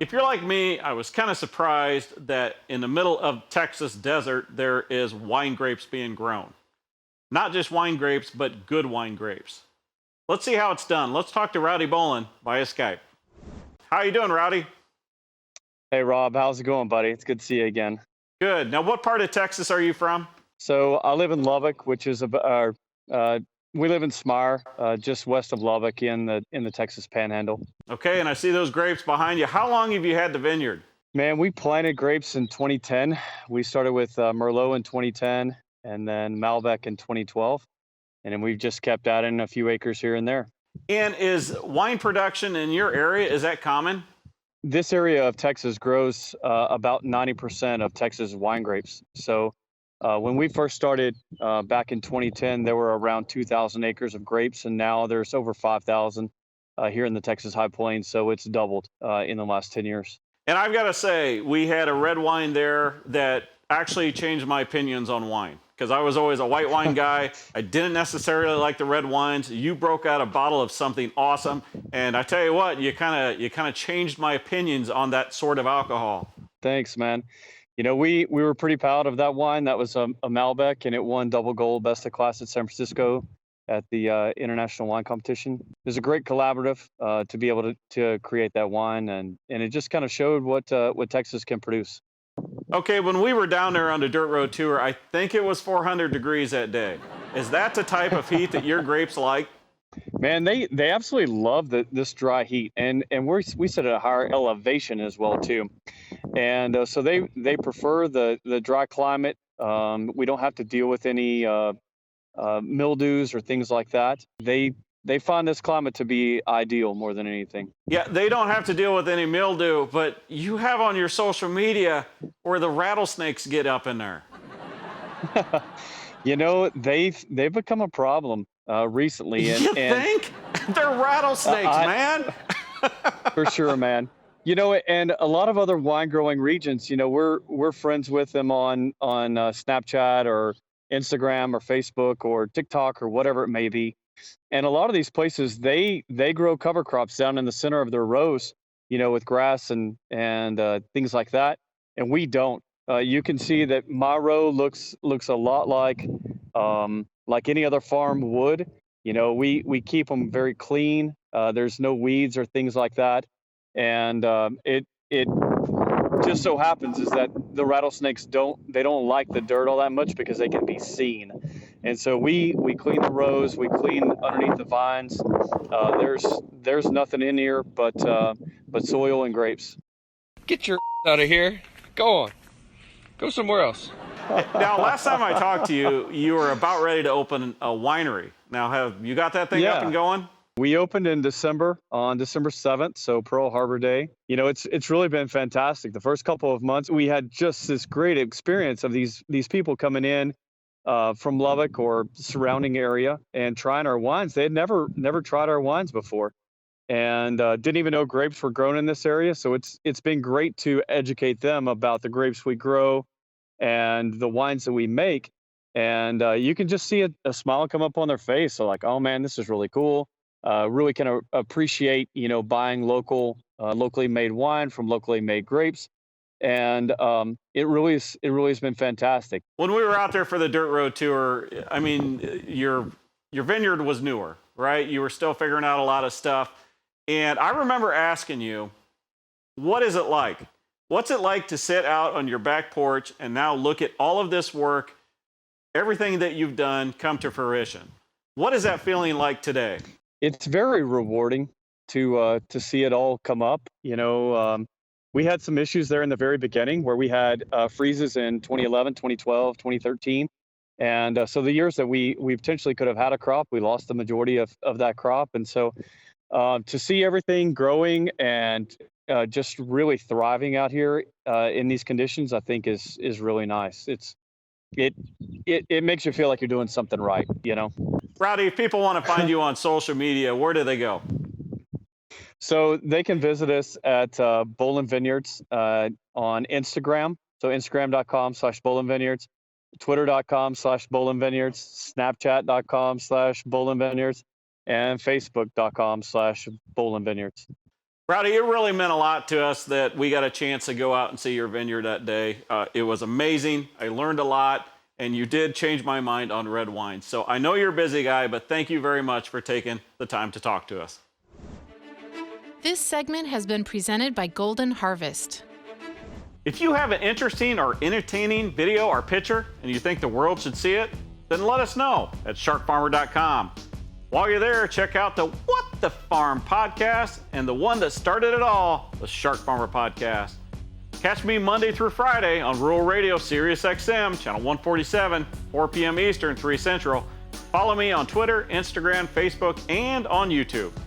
If you're like me, I was kind of surprised that in the middle of Texas desert, there is wine grapes being grown. Not just wine grapes, but good wine grapes. Let's see how it's done. Let's talk to Rowdy Bolen via Skype. How you doing, Rowdy? Hey, Rob, how's it going, buddy? It's good to see you again. Good. Now, what part of Texas are you from? So I live in Lubbock, which is we live in Smar, just west of Lubbock in the Texas Panhandle. Okay, and I see those grapes behind you. How long have you had the vineyard? Man, we planted grapes in 2010. We started with Merlot in 2010, and then Malbec in 2012, and then we've just kept adding a few acres here and there. And is wine production in your area, is that common? This area of Texas grows about 90% of Texas wine grapes. So when we first started back in 2010, there were around 2,000 acres of grapes, and now there's over 5,000 here in the Texas High Plains. So it's doubled in the last 10 years. And I've got to say, we had a red wine there that actually changed my opinions on wine, because I was always a white wine guy. I didn't necessarily like the red wines. You broke out a bottle of something awesome, and I tell you what, you kind of changed my opinions on that sort of alcohol. Thanks, man. You know, we were pretty proud of that wine. That was a Malbec, and it won double gold best of class at San Francisco at the International Wine Competition. It was a great collaborative to be able to create that wine, and it just kind of showed what Texas can produce. Okay, when we were down there on the dirt road tour, I think it was 400 degrees that day. Is that the type of heat that your grapes like? Man, they absolutely love this dry heat, and we sit at a higher elevation as well too, and so they prefer the dry climate. We don't have to deal with any mildews or things like that. They find this climate to be ideal more than anything. Yeah, they don't have to deal with any mildew, but you have on your social media where the rattlesnakes get up in there. You know, they've become a problem recently. You think? They're rattlesnakes, man. For sure, man. You know, and a lot of other wine growing regions, you know, we're friends with them on Snapchat or Instagram or Facebook or TikTok or whatever it may be. And a lot of these places, they grow cover crops down in the center of their rows, you know, with grass and things like that. And we don't. You can see that my row looks a lot like any other farm would. You know, we keep them very clean. There's no weeds or things like that. And it just so happens is that the rattlesnakes don't like the dirt all that much because they can be seen. And so we clean the rows, we clean underneath the vines. There's nothing in here but soil and grapes. Get your out of here. Go on. Go somewhere else. Now, last time I talked to you, you were about ready to open a winery. Now, have you got that thing up and going? We opened in December, on December 7th, so Pearl Harbor Day. You know, it's really been fantastic. The first couple of months, we had just this great experience of these people coming in from Lubbock or surrounding area and trying our wines. They had never tried our wines before, and didn't even know grapes were grown in this area. So it's been great to educate them about the grapes we grow and the wines that we make. And you can just see a smile come up on their face. So like, oh man, this is really cool. Really kind of appreciate, you know, buying locally made wine from locally made grapes. And it really has been fantastic. When we were out there for the dirt road tour, I mean, your vineyard was newer, right? You were still figuring out a lot of stuff. And I remember asking you, what is it like? What's it like to sit out on your back porch and now look at all of this work, everything that you've done come to fruition? What is that feeling like today? It's very rewarding to see it all come up. You know, we had some issues there in the very beginning where we had freezes in 2011, 2012, 2013. And so the years that we potentially could have had a crop, we lost the majority of that crop. And so to see everything growing and just really thriving out here in these conditions, I think is really nice. It makes you feel like you're doing something right, you know? Rowdy, if people want to find you on social media, where do they go? So they can visit us at Bolen Vineyards on Instagram. So Instagram.com/Bolen Vineyards, Twitter.com/Bolen Vineyards, Snapchat.com/Bolen Vineyards, and Facebook.com/Bolen Vineyards. Rowdy, it really meant a lot to us that we got a chance to go out and see your vineyard that day. It was amazing. I learned a lot, and you did change my mind on red wine. So I know you're a busy guy, but thank you very much for taking the time to talk to us. This segment has been presented by Golden Harvest. If you have an interesting or entertaining video or picture and you think the world should see it, then let us know at SharkFarmer.com. While you're there, check out the What the Farm podcast and the one that started it all, the SharkFarmer podcast. Catch me Monday through Friday on Rural Radio Sirius XM, channel 147, 4 p.m. Eastern, 3 Central. Follow me on Twitter, Instagram, Facebook, and on YouTube.